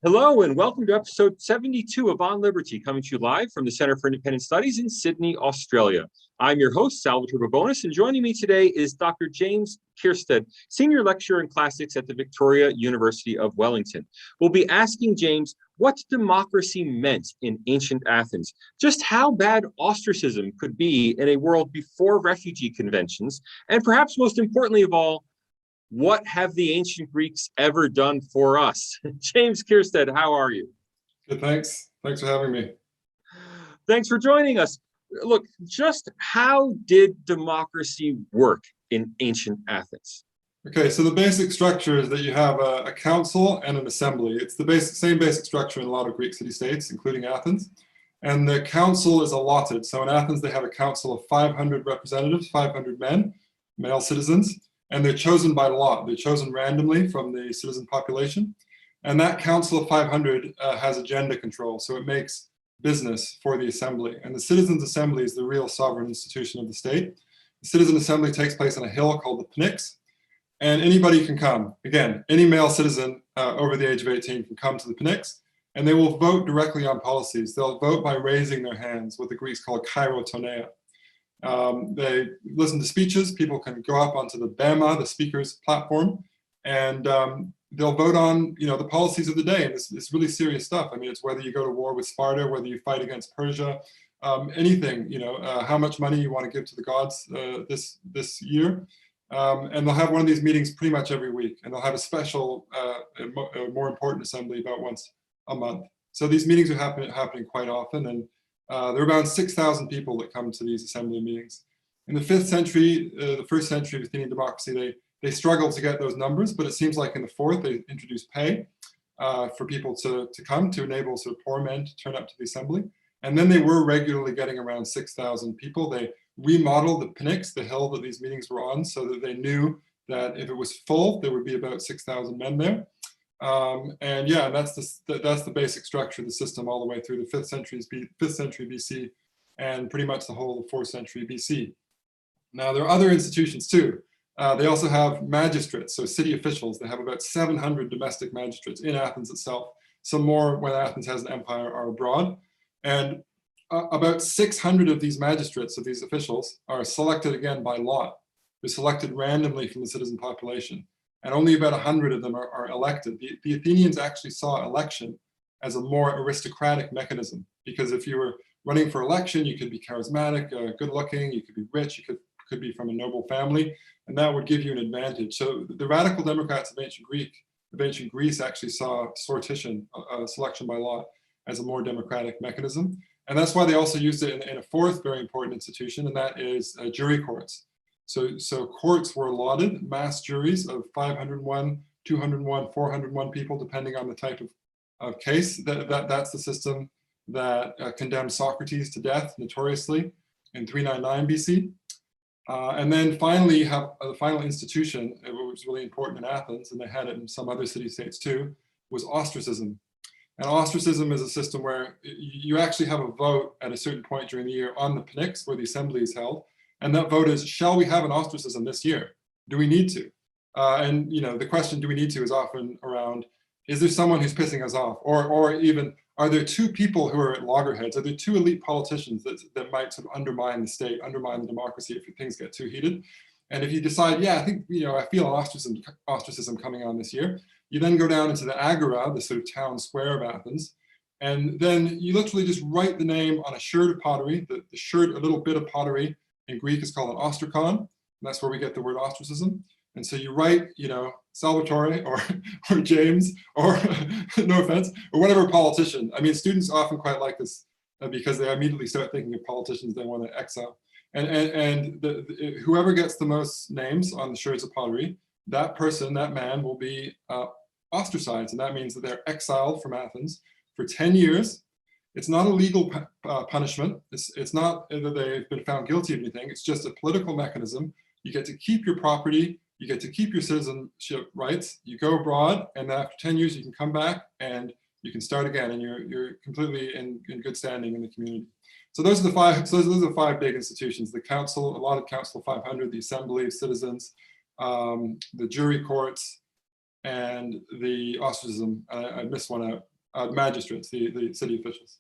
Hello and welcome to episode 72 of On Liberty, coming to you live from the Center for Independent Studies in Sydney, Australia. I'm your host, Salvatore Babonis, and joining me today is Dr. James Kierstead, Senior Lecturer in Classics at the Victoria University of Wellington. We'll be asking James what democracy meant in ancient Athens, just how bad ostracism could be in a world before refugee conventions, and perhaps most importantly of all, what have the ancient Greeks ever done for us? James Kierstead, how are you? Good, thanks. Thanks for having me. Thanks for joining us. Look, just how did democracy work in ancient Athens? Okay, so the basic structure is that you have a council and an assembly. It's the same basic structure in a lot of Greek city-states, including Athens. And the council is allotted. So in Athens, they have a council of 500 representatives, 500 men, male citizens. And they're chosen by lot. They're chosen randomly from the citizen population. And that council of 500 has agenda control. So it makes business for the assembly. And the citizens' assembly is the real sovereign institution of the state. The citizen assembly takes place on a hill called the Pnyx. And anybody can come. Again, any male citizen over the age of 18 can come to the Pnyx. And they will vote directly on policies. They'll vote by raising their hands, what the Greeks call kairotoneia. They listen to speeches. People can go up onto the bema, the speaker's platform, and they'll vote on, the policies of the day. And it's really serious stuff. I mean, it's whether you go to war with Sparta, whether you fight against Persia, anything. How much money you want to give to the gods this year. And they'll have one of these meetings pretty much every week, and they'll have a special, more important assembly about once a month. So these meetings are happening quite often, and there are around 6,000 people that come to these assembly meetings. In the 5th century, the 1st century of Athenian democracy, they struggled to get those numbers, but it seems like in the 4th, they introduced pay for people to come, to enable sort of poor men to turn up to the assembly. And then they were regularly getting around 6,000 people. They remodeled the Pnyx, the hill that these meetings were on, so that they knew that if it was full, there would be about 6,000 men there. And that's the basic structure of the system all the way through the 5th century BC and pretty much the whole of 4th century BC. Now there are other institutions too. They also have magistrates, so city officials. They have about 700 domestic magistrates in Athens itself. Some more when Athens has an empire are abroad. And about 600 of these magistrates, of these officials, are selected again by lot. They're selected randomly from the citizen population. And only about 100 of them are elected. The Athenians actually saw election as a more aristocratic mechanism, because if you were running for election, you could be charismatic, good looking, you could be rich, you could be from a noble family, and that would give you an advantage. So the radical democrats of ancient Greece actually saw sortition, selection by lot, as a more democratic mechanism. And that's why they also used it in a 4th very important institution, and that is jury courts. So courts were allotted, mass juries of 501, 201, 401 people, depending on the type of case. That's the system that condemned Socrates to death notoriously in 399 BC. And then finally, you have the final institution, which was really important in Athens, and they had it in some other city-states too, was ostracism. And ostracism is a system where you actually have a vote at a certain point during the year on the Pnyx, where the assembly is held. And that vote is, shall we have an ostracism this year? Do we need to? And the question, do we need to, is often around, is there someone who's pissing us off? Or even, are there 2 people who are at loggerheads? Are there 2 elite politicians that might sort of undermine the state, undermine the democracy if things get too heated? And if you decide, yeah, I think, I feel an ostracism coming on this year, you then go down into the agora, the sort of town square of Athens, and then you literally just write the name on a sherd of pottery. The sherd, a little bit of pottery, in Greek is called an ostracon, and that's where we get the word ostracism. And so you write, Salvatore or James, or no offense, or whatever politician. I mean, students often quite like this because they immediately start thinking of politicians they want to exile. And whoever gets the most names on the sherds of pottery, that person, that man, will be ostracized. And that means that they're exiled from Athens for 10 years. It's not a legal punishment. It's not that they've been found guilty of anything. It's just a political mechanism. You get to keep your property. You get to keep your citizenship rights. You go abroad, and after 10 years, you can come back and you can start again, and you're completely in good standing in the community. So those are the 5. So those are the 5 big institutions: the council, a lot of council of 500, the assembly of citizens, the jury courts, and the ostracism. I missed one out. magistrates, the city officials.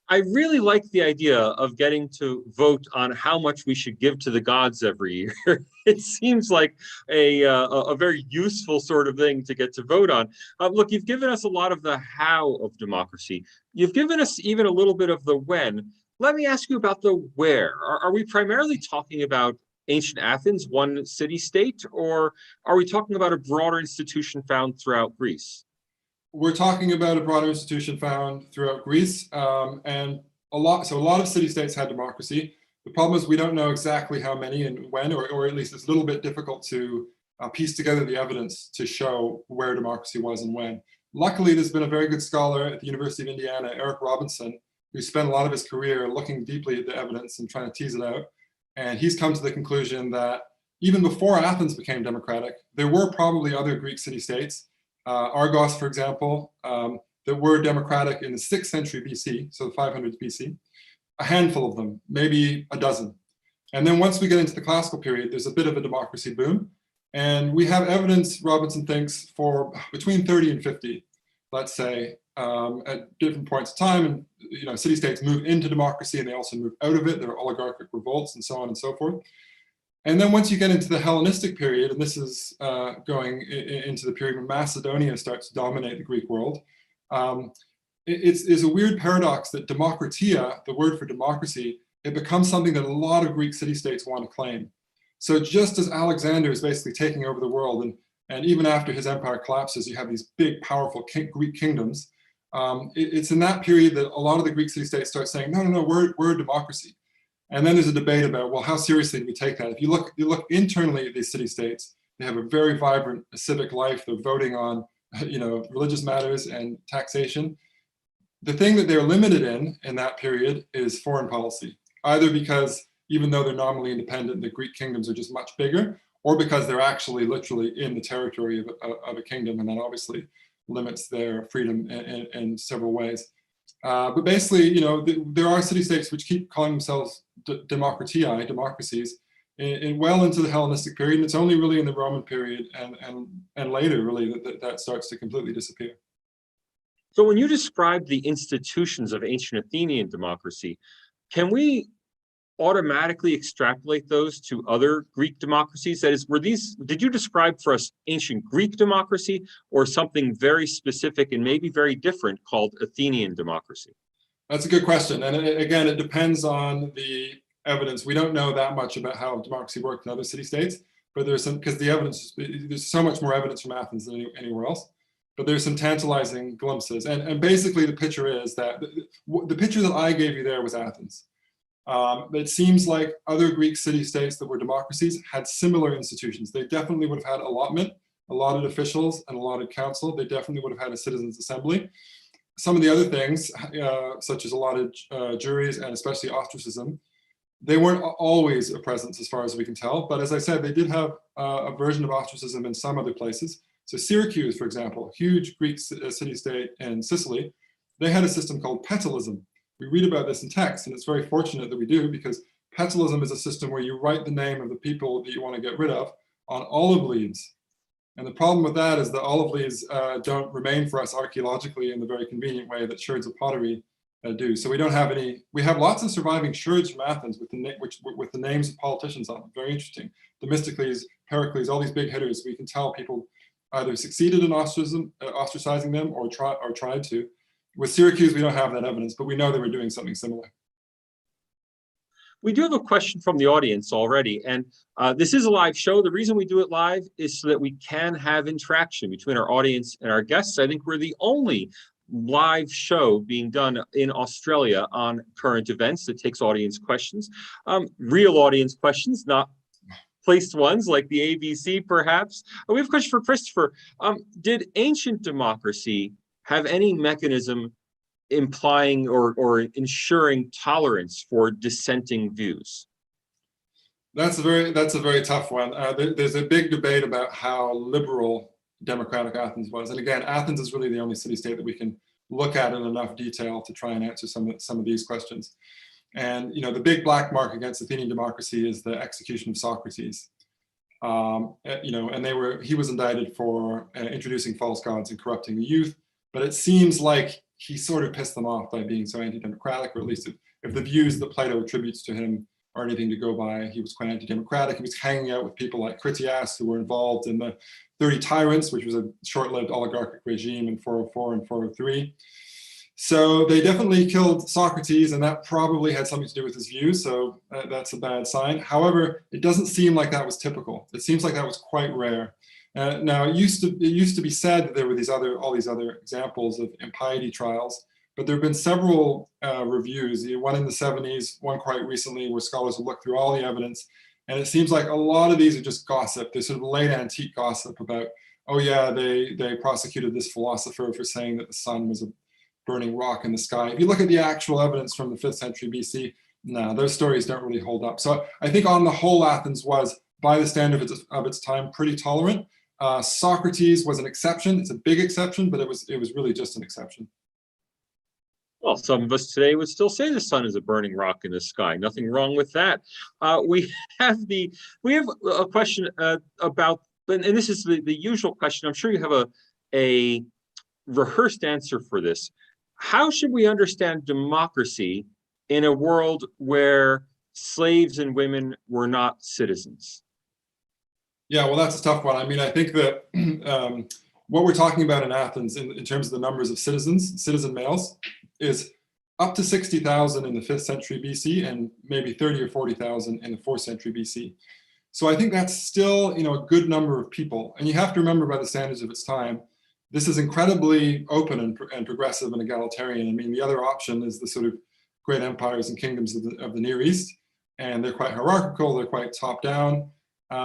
I really like the idea of getting to vote on how much we should give to the gods every year. It seems like a very useful sort of thing to get to vote on. Look, you've given us a lot of the how of democracy. You've given us even a little bit of the when. Let me ask you about the where. Are we primarily talking about ancient Athens, one city-state, or are we talking about a broader institution found throughout Greece? We're talking about a broader institution found throughout Greece, and a lot of city-states had democracy. The problem is we don't know exactly how many and when, or at least it's a little bit difficult to piece together the evidence to show where democracy was and when. Luckily, there's been a very good scholar at the University of Indiana, Eric Robinson, who spent a lot of his career looking deeply at the evidence and trying to tease it out. And he's come to the conclusion that even before Athens became democratic, there were probably other Greek city-states, Argos, for example, that were democratic in the 6th century BC, so the 500s BC, a handful of them, maybe a dozen. And then once we get into the classical period, there's a bit of a democracy boom. And we have evidence, Robinson thinks, for between 30 and 50, let's say, at different points of time. And city-states move into democracy and they also move out of it. There are oligarchic revolts and so on and so forth. And then once you get into the Hellenistic period, and this is going into the period when Macedonia starts to dominate the Greek world, it's a weird paradox that demokratia, the word for democracy, it becomes something that a lot of Greek city-states want to claim. So just as Alexander is basically taking over the world, and even after his empire collapses, you have these big, powerful Greek kingdoms, it's in that period that a lot of the Greek city-states start saying, no, we're a democracy. And then there's a debate about, well, how seriously do we take that? If you look internally at these city-states, they have a very vibrant civic life. They're voting on, religious matters and taxation. The thing that they're limited in that period is foreign policy, either because even though they're nominally independent, the Greek kingdoms are just much bigger, or because they're actually literally in the territory of a kingdom, and that obviously limits their freedom in several ways. But basically, there are city-states which keep calling themselves democracies, well into the Hellenistic period. And it's only really in the Roman period and later, really, that starts to completely disappear. So when you describe the institutions of ancient Athenian democracy, can we automatically extrapolate those to other Greek democracies? That is, did you describe for us ancient Greek democracy or something very specific and maybe very different called Athenian democracy? That's a good question. And again, it depends on the evidence. We don't know that much about how democracy worked in other city-states, but there's so much more evidence from Athens than anywhere else. But there's some tantalizing glimpses. And basically the picture is that the picture that I gave you there was Athens. It seems like other Greek city-states that were democracies had similar institutions. They definitely would have had allotted officials, and allotted council. They definitely would have had a citizens' assembly. Some of the other things, such as allotted juries and especially ostracism, they weren't always a presence as far as we can tell. But as I said, they did have a version of ostracism in some other places. So Syracuse, for example, huge Greek city-state in Sicily, they had a system called petulism. We read about this in text, and it's very fortunate that we do, because petulism is a system where you write the name of the people that you want to get rid of on olive leaves. And the problem with that is that olive leaves don't remain for us archaeologically in the very convenient way that sherds of pottery do. So we don't have any. We have lots of surviving sherds from Athens with the names of politicians on them. Very interesting. Themistocles, Pericles, all these big hitters. We can tell people either succeeded in ostracizing them or tried to. With Syracuse, we don't have that evidence, but we know they were doing something similar. We do have a question from the audience already, and this is a live show. The reason we do it live is so that we can have interaction between our audience and our guests. I think we're the only live show being done in Australia on current events that takes audience questions, real audience questions, not placed ones like the ABC perhaps. We have a question for Christopher. Did ancient democracy have any mechanism implying or ensuring tolerance for dissenting views? That's a very tough one. There's a big debate about how liberal democratic Athens was. And again, Athens is really the only city-state that we can look at in enough detail to try and answer some of these questions. And the big black mark against Athenian democracy is the execution of Socrates. And he was indicted for introducing false gods and corrupting the youth. but it seems like he sort of pissed them off by being so anti-democratic, or at least if the views that Plato attributes to him are anything to go by, he was quite anti-democratic. He was hanging out with people like Critias, who were involved in the 30 Tyrants, which was a short-lived oligarchic regime in 404 and 403. So they definitely killed Socrates, and that probably had something to do with his views, so that's a bad sign. However, it doesn't seem like that was typical. It seems like that was quite rare. Now, it used to be said that there were all these other examples of impiety trials, but there have been several reviews, one in the 70s, one quite recently, where scholars have looked through all the evidence, and it seems like a lot of these are just gossip. They're sort of late antique gossip about, oh yeah, they prosecuted this philosopher for saying that the sun was a burning rock in the sky. If you look at the actual evidence from the 5th century BC, no, those stories don't really hold up. So I think on the whole, Athens was, by the standard of its time, pretty tolerant. Socrates was an exception. It's a big exception, but it was really just an exception. Well, some of us today would still say the sun is a burning rock in the sky. Nothing wrong with that. We have a question about, and this is the usual question. I'm sure you have a rehearsed answer for this. How should we understand democracy in a world where slaves and women were not citizens? Yeah, well, that's a tough one. I mean, I think that what we're talking about in Athens in terms of the numbers of citizen males, is up to 60,000 in the 5th century BC and maybe 30 or 40,000 in the 4th century BC. So I think that's still, a good number of people. And you have to remember, by the standards of its time, this is incredibly open and progressive and egalitarian. I mean, the other option is the sort of great empires and kingdoms of the Near East, and they're quite hierarchical, they're quite top down.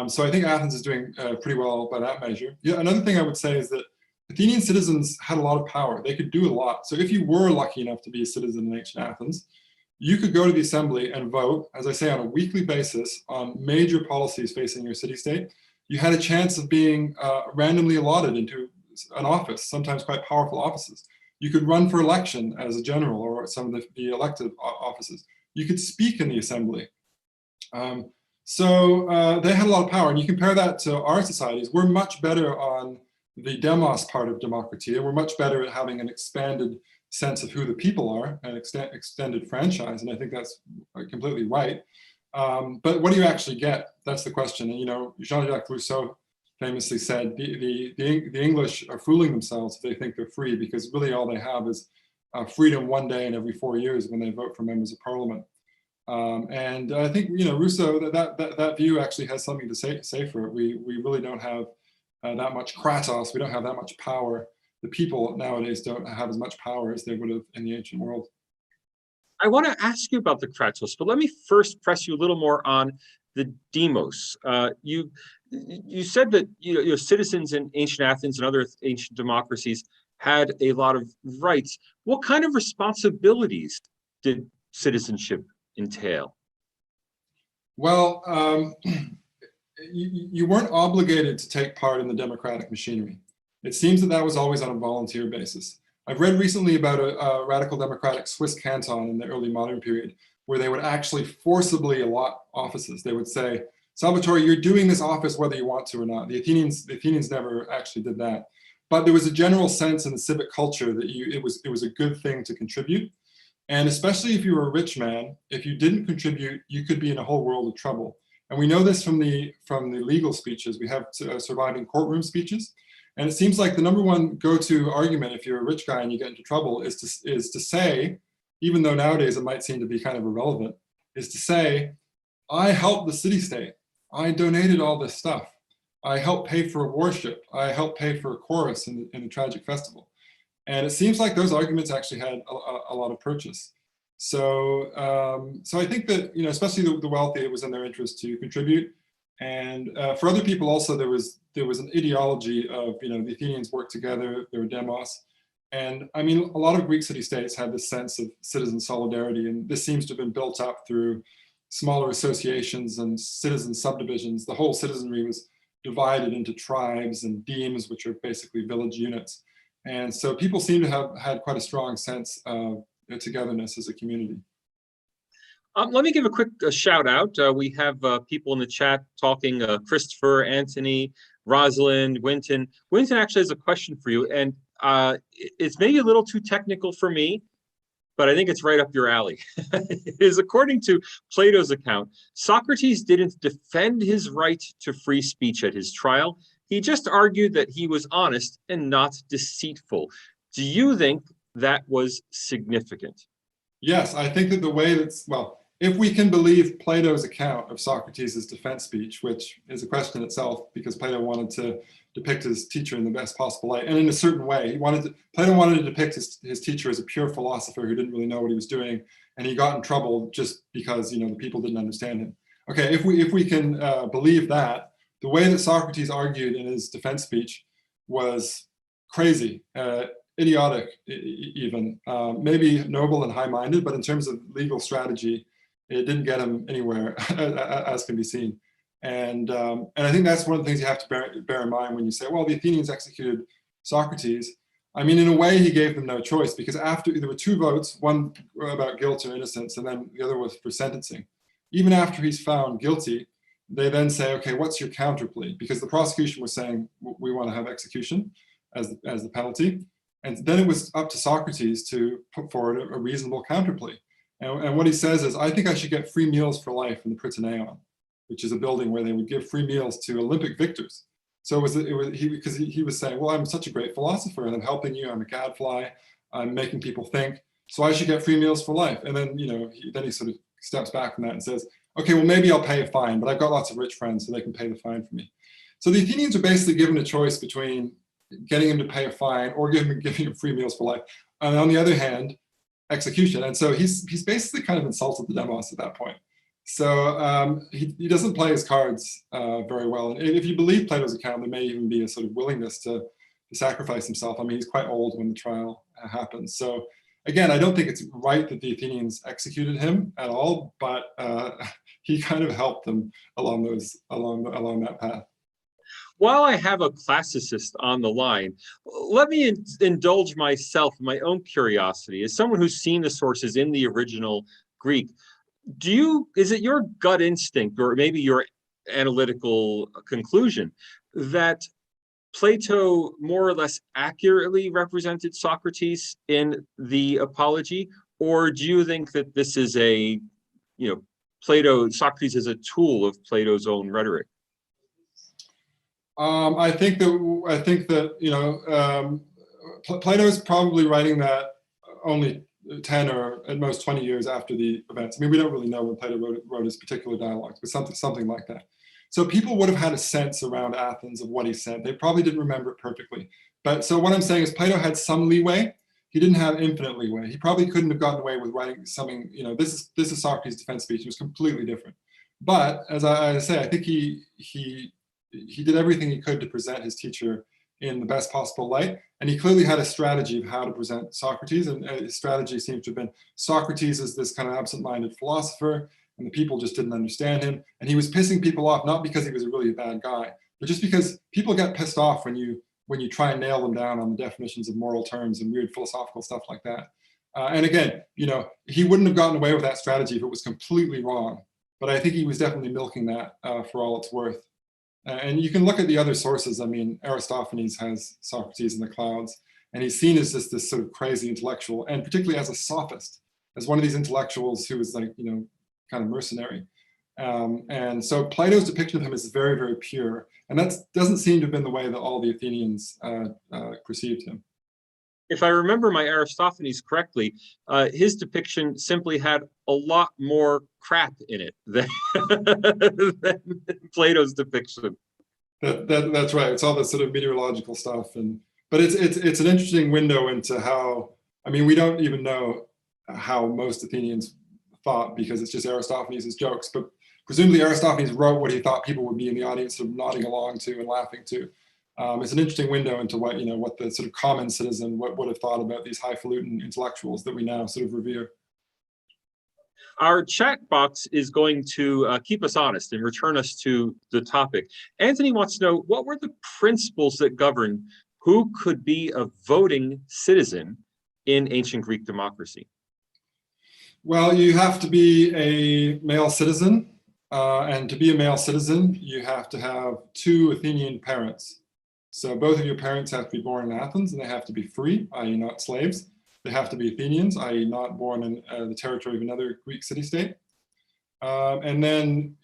So I think Athens is doing pretty well by that measure. Yeah, another thing I would say is that Athenian citizens had a lot of power. They could do a lot. So if you were lucky enough to be a citizen in ancient Athens, you could go to the assembly and vote, as I say, on a weekly basis on major policies facing your city-state. You had a chance of being randomly allotted into an office, sometimes quite powerful offices. You could run for election as a general or some of the elective offices. You could speak in the assembly. So they had a lot of power. And you compare that to our societies, we're much better on the demos part of democracy, and we're much better at having an expanded sense of who the people are, an extended franchise, and I think that's completely right. But what do you actually get? That's the question. And Jean-Jacques Rousseau famously said, the English are fooling themselves if they think they're free, because really all they have is freedom one day in every 4 years when they vote for members of parliament. And I think Rousseau, that view actually has something to say for it. We really don't have that much kratos. We don't have that much power. The people nowadays don't have as much power as they would have in the ancient world. I want to ask you about the kratos, but let me first press you a little more on the demos. You said that citizens in ancient Athens and other ancient democracies had a lot of rights. What kind of responsibilities did citizenship entail? Well, you weren't obligated to take part in the democratic machinery. It seems that was always on a volunteer basis. I've read recently about a radical democratic Swiss canton in the early modern period, where they would actually forcibly allot offices. They would say, Salvatore, you're doing this office whether you want to or not. The Athenians never actually did that. But there was a general sense in the civic culture that it was a good thing to contribute. And especially if you were a rich man, if you didn't contribute, you could be in a whole world of trouble. And we know this from the legal speeches. We have surviving courtroom speeches. And it seems like the number one go-to argument if you're a rich guy and you get into trouble is to say, even though nowadays it might seem to be kind of irrelevant, is to say, I helped the city-state. I donated all this stuff. I helped pay for a warship. I helped pay for a chorus in the tragic festival. And it seems like those arguments actually had a lot of purchase. So I think that, especially the wealthy, it was in their interest to contribute. And for other people also, there was an ideology of, the Athenians worked together, there were demos. And I mean, a lot of Greek city-states had this sense of citizen solidarity, and this seems to have been built up through smaller associations and citizen subdivisions. The whole citizenry was divided into tribes and demes, which are basically village units. And so people seem to have had quite a strong sense of togetherness as a community. Let me give a quick shout out. We have people in the chat talking, Christopher, Anthony, Rosalind, Winton. Winton actually has a question for you. And It's maybe a little too technical for me, but I think it's right up your alley. It is according to Plato's account, Socrates didn't defend his right to free speech at his trial. He just argued that he was honest and not deceitful. Do you think that was significant? Yes, I think that the way that's, well, if we can believe Plato's account of Socrates' defense speech, which is a question itself, because Plato wanted to depict his teacher in the best possible light, and in a certain way, Plato wanted to depict his teacher as a pure philosopher who didn't really know what he was doing, and he got in trouble just because, the people didn't understand him. Okay, if we can believe that, the way that Socrates argued in his defense speech was crazy, idiotic even, maybe noble and high-minded, but in terms of legal strategy, it didn't get him anywhere, as can be seen. And I think that's one of the things you have to bear in mind when you say, well, the Athenians executed Socrates. I mean, in a way, he gave them no choice, because after there were two votes, one about guilt or innocence, and then the other was for sentencing. Even after he's found guilty, they then say, okay, what's your counter plea? Because the prosecution was saying, we want to have execution as the penalty. And then it was up to Socrates to put forward a reasonable counter plea. And what he says is, I think I should get free meals for life in the Prytaneon, which is a building where they would give free meals to Olympic victors. So because he was saying, well, I'm such a great philosopher and I'm helping you, I'm a gadfly, I'm making people think, so I should get free meals for life. And then, he sort of steps back from that and says, okay, well, maybe I'll pay a fine, but I've got lots of rich friends, so they can pay the fine for me. So the Athenians are basically given a choice between getting him to pay a fine or giving him free meals for life. And on the other hand, execution. And so he's basically kind of insulted the demos at that point. So he doesn't play his cards very well. And if you believe Plato's account, there may even be a sort of willingness to sacrifice himself. I mean, he's quite old when the trial happens. So again, I don't think it's right that the Athenians executed him at all, but he kind of helped them along that path. While I have a classicist on the line, let me indulge myself in my own curiosity. As someone who's seen the sources in the original Greek, is it your gut instinct, or maybe your analytical conclusion, that Plato more or less accurately represented Socrates in the Apology? Or do you think that this is Socrates is a tool of Plato's own rhetoric? I think that Plato is probably writing that only 10 or at most 20 years after the events. I mean, we don't really know when Plato wrote his particular dialogues, but something like that. So people would have had a sense around Athens of what he said. They probably didn't remember it perfectly. But so what I'm saying is Plato had some leeway. He didn't have infinite leeway. He probably couldn't have gotten away with writing something, this is Socrates' defense speech. It was completely different. But as I say, I think he did everything he could to present his teacher in the best possible light. And he clearly had a strategy of how to present Socrates. And his strategy seems to have been Socrates is this kind of absent-minded philosopher, and the people just didn't understand him. And he was pissing people off, not because he was a really bad guy, but just because people get pissed off when you try and nail them down on the definitions of moral terms and weird philosophical stuff like that. And again, he wouldn't have gotten away with that strategy if it was completely wrong. But I think he was definitely milking that for all it's worth. And you can look at the other sources. I mean, Aristophanes has Socrates in the clouds, and he's seen as just this sort of crazy intellectual, and particularly as a sophist, as one of these intellectuals who was kind of mercenary. And so Plato's depiction of him is very, very pure. And that doesn't seem to have been the way that all the Athenians perceived him. If I remember my Aristophanes correctly, his depiction simply had a lot more crap in it than Plato's depiction. That's right. It's all this sort of meteorological stuff, but it's an interesting window into how. I mean, we don't even know how most Athenians thought, because it's just Aristophanes' jokes. But presumably Aristophanes wrote what he thought people would be in the audience sort of nodding along to and laughing to. It's an interesting window into what the sort of common citizen would have thought about these highfalutin intellectuals that we now sort of revere. Our chat box is going to keep us honest and return us to the topic. Anthony wants to know, what were the principles that governed who could be a voting citizen in ancient Greek democracy? Well, you have to be a male citizen, and to be a male citizen, you have to have 2 Athenian parents. So both of your parents have to be born in Athens, and they have to be free, i.e. not slaves. They have to be Athenians, i.e. not born in the territory of another Greek city-state. And then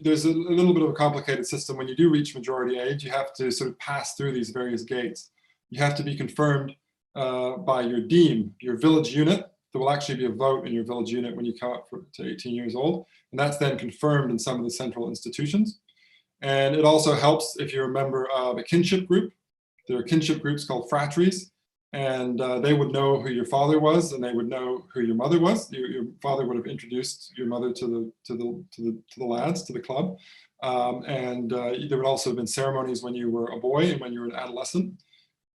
there's a little bit of a complicated system. When you do reach majority age, you have to sort of pass through these various gates. You have to be confirmed by your deme, your village unit. There will actually be a vote in your village unit when you come up to 18 years old. And that's then confirmed in some of the central institutions. And it also helps if you're a member of a kinship group. There are kinship groups called phratries. And they would know who your father was, and they would know who your mother was. Your father would have introduced your mother to the lads, to the club. There would also have been ceremonies when you were a boy and when you were an adolescent.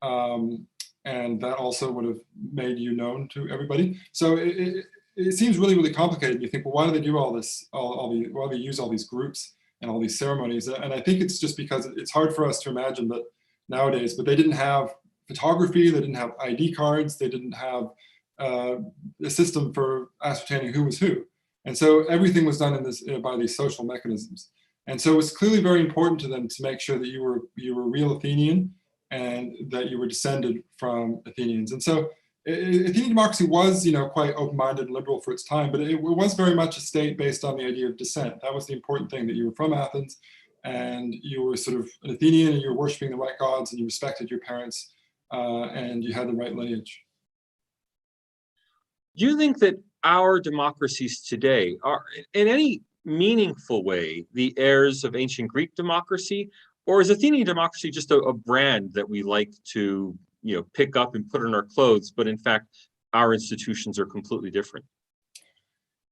And that also would have made you known to everybody. So it seems really, really complicated. You think, well, why do they do all this? Why do they use all these groups and all these ceremonies? And I think it's just because it's hard for us to imagine that nowadays, but they didn't have photography, they didn't have ID cards, they didn't have a system for ascertaining who was who. And so everything was done in this by these social mechanisms. And so it was clearly very important to them to make sure that you were a real Athenian and that you were descended from Athenians. And so Athenian democracy was, quite open-minded and liberal for its time, but it was very much a state based on the idea of descent. That was the important thing, that you were from Athens and you were sort of an Athenian and you were worshiping the right gods and you respected your parents. And you had the right lineage. Do you think that our democracies today are, in any meaningful way, the heirs of ancient Greek democracy, or is Athenian democracy just a brand that we like to, pick up and put on our clothes, but in fact, our institutions are completely different?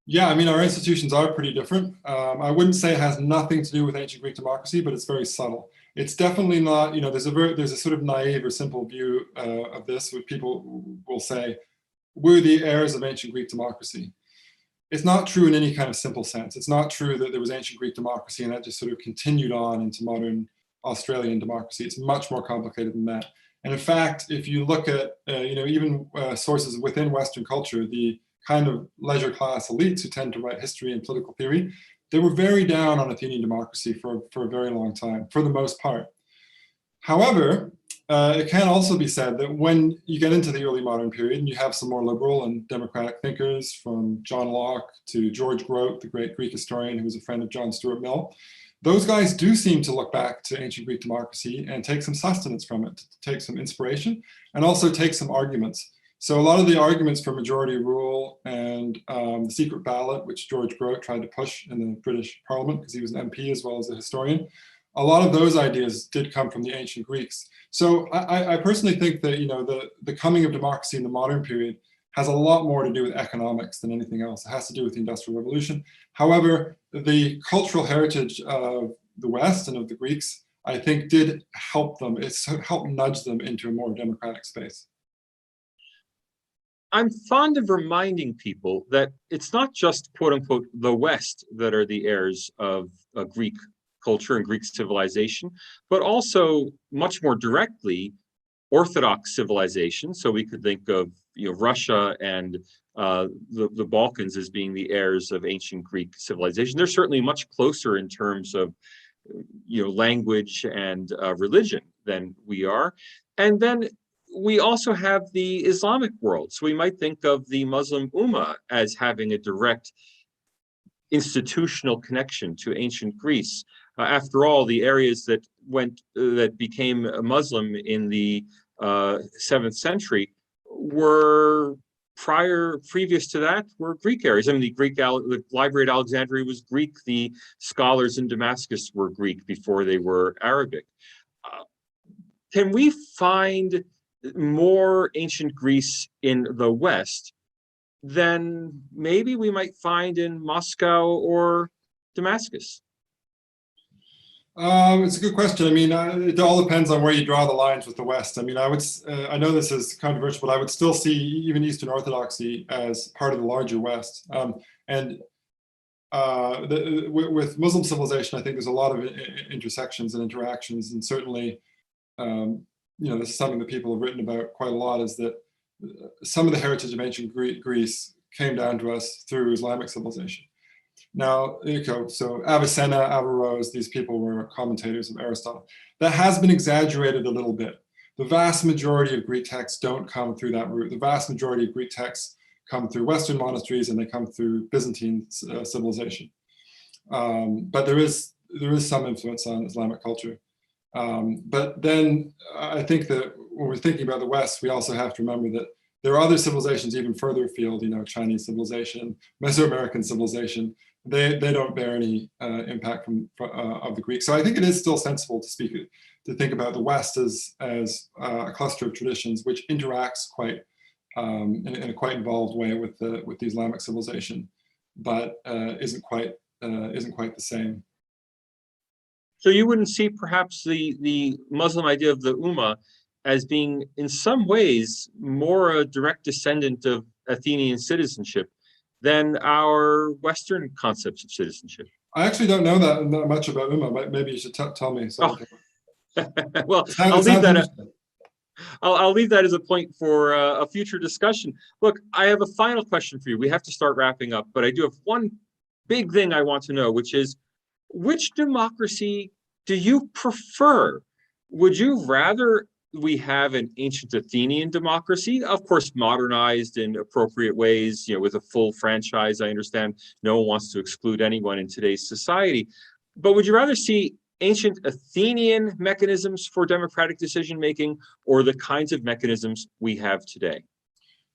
Yeah, I mean, our institutions are pretty different. I wouldn't say it has nothing to do with ancient Greek democracy, but it's very subtle. It's definitely not, there's a sort of naive or simple view of this, where people will say, we're the heirs of ancient Greek democracy. It's not true in any kind of simple sense. It's not true that there was ancient Greek democracy and that just sort of continued on into modern Australian democracy. It's much more complicated than that. And in fact, if you look at, even sources within Western culture, the kind of leisure class elites who tend to write history and political theory, they were very down on Athenian democracy for a very long time, for the most part. However, it can also be said that when you get into the early modern period and you have some more liberal and democratic thinkers, from John Locke to George Grote, the great Greek historian who was a friend of John Stuart Mill, those guys do seem to look back to ancient Greek democracy and take some sustenance from it, take some inspiration, and also take some arguments. So a lot of the arguments for majority rule and the secret ballot, which George Grote tried to push in the British Parliament because he was an MP as well as a historian, a lot of those ideas did come from the ancient Greeks. So I personally think that the coming of democracy in the modern period has a lot more to do with economics than anything else. It has to do with the Industrial Revolution. However, the cultural heritage of the West and of the Greeks, I think, did help them. It's helped nudge them into a more democratic space. I'm fond of reminding people that it's not just, quote unquote, the West that are the heirs of Greek culture and Greek civilization, but also much more directly Orthodox civilization. So we could think of Russia and the Balkans as being the heirs of ancient Greek civilization. They're certainly much closer in terms of language and religion than we are. And then we also have the Islamic world. So we might think of the Muslim Ummah as having a direct institutional connection to ancient Greece. After all, the areas that became Muslim in the 7th century were previous to that were Greek areas. I mean, the library at Alexandria was Greek. The scholars in Damascus were Greek before they were Arabic. Can we find more ancient Greece in the West than maybe we might find in Moscow or Damascus? It's a good question. I mean, it all depends on where you draw the lines with the West. I mean, I know this is controversial, but I would still see even Eastern Orthodoxy as part of the larger West. With Muslim civilization, I think there's a lot of intersections and interactions, and certainly, this is something that people have written about quite a lot, is that some of the heritage of ancient Greece came down to us through Islamic civilization. Now, so Avicenna, Averroes, these people were commentators of Aristotle. That has been exaggerated a little bit. The vast majority of Greek texts don't come through that route. The vast majority of Greek texts come through Western monasteries, and they come through Byzantine civilization. But there is some influence on Islamic culture. But then I think that when we're thinking about the West, we also have to remember that there are other civilizations even further afield, Chinese civilization, Mesoamerican civilization. They don't bear any impact of the Greeks. So I think it is still sensible to think about the West as a cluster of traditions which interacts quite in a quite involved way with the Islamic civilization, but isn't quite the same. So you wouldn't see perhaps the Muslim idea of the Ummah as being in some ways more a direct descendant of Athenian citizenship than our Western concepts of citizenship? I actually don't know that much about Ummah. Maybe you should tell me something. Oh. Well, I'll leave that. I'll leave that as a point for a future discussion. Look, I have a final question for you. We have to start wrapping up, but I do have one big thing I want to know, which is, which democracy do you prefer? Would you rather we have an ancient Athenian democracy, of course, modernized in appropriate ways, with a full franchise? I understand no one wants to exclude anyone in today's society, but would you rather see ancient Athenian mechanisms for democratic decision-making or the kinds of mechanisms we have today?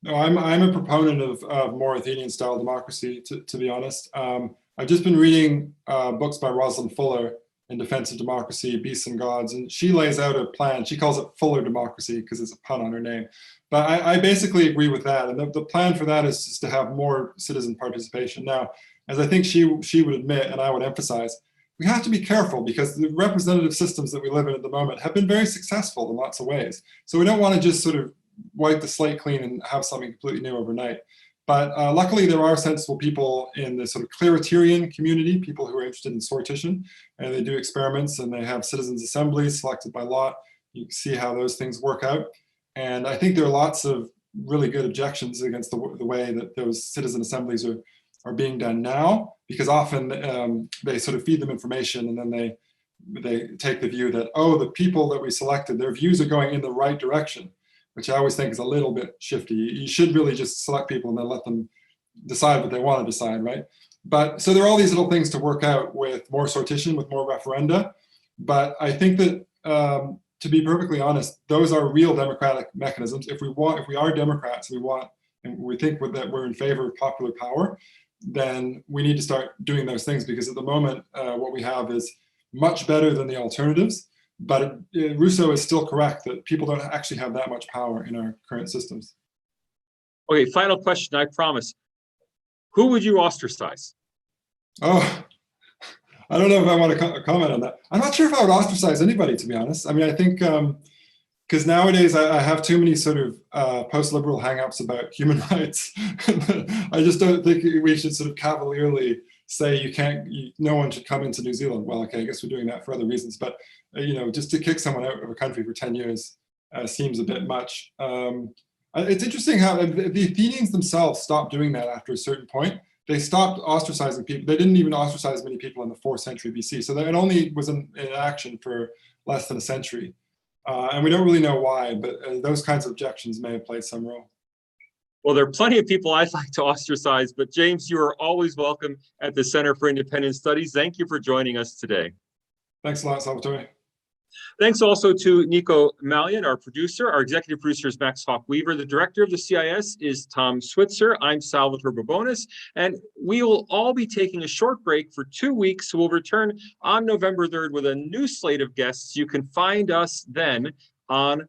No, I'm a proponent of more Athenian-style democracy, to be honest. I've just been reading books by Rosalind Fuller in Defense of Democracy, Beasts and Gods, and she lays out a plan. She calls it Fuller democracy because it's a pun on her name. But I basically agree with that. And the plan for that is just to have more citizen participation. Now, as I think she would admit, and I would emphasize, we have to be careful because the representative systems that we live in at the moment have been very successful in lots of ways. So we don't want to just sort of wipe the slate clean and have something completely new overnight. But luckily, there are sensible people in the sort of Clariterian community, people who are interested in sortition, and they do experiments, and they have citizens' assemblies selected by lot. You can see how those things work out. And I think there are lots of really good objections against the way that those citizen assemblies are being done now, because often they sort of feed them information, and then they take the view that, oh, the people that we selected, their views are going in the right direction, which I always think is a little bit shifty. You should really just select people and then let them decide what they want to decide, right? But so there are all these little things to work out with more sortition, with more referenda. But I think that, to be perfectly honest, those are real democratic mechanisms. If we are Democrats, and we think that we're in favor of popular power, then we need to start doing those things, because at the moment, what we have is much better than the alternatives. But Rousseau is still correct that people don't actually have that much power in our current systems. Okay, final question, I promise. Who would you ostracize? Oh, I don't know if I want to comment on that. I'm not sure if I would ostracize anybody, to be honest. I mean, I think, because nowadays I have too many sort of post-liberal hang-ups about human rights. I just don't think we should sort of cavalierly say no one should come into New Zealand. Well, okay, I guess we're doing that for other reasons, but just to kick someone out of a country for 10 years seems a bit much. It's interesting how the Athenians themselves stopped doing that after a certain point. They stopped ostracizing people. They didn't even ostracize many people in the 4th century BC. So it only was in action for less than a century. And we don't really know why, but those kinds of objections may have played some role. Well, there are plenty of people I'd like to ostracize, but James, you are always welcome at the Center for Independent Studies. Thank you for joining us today. Thanks a lot, Salvatore. Thanks also to Nico Malian, our producer. Our executive producer is Max Hawk-Weaver. The director of the CIS is Tom Switzer. I'm Salvatore Babonis, and we will all be taking a short break for 2 weeks. We'll return on November 3rd with a new slate of guests. You can find us then on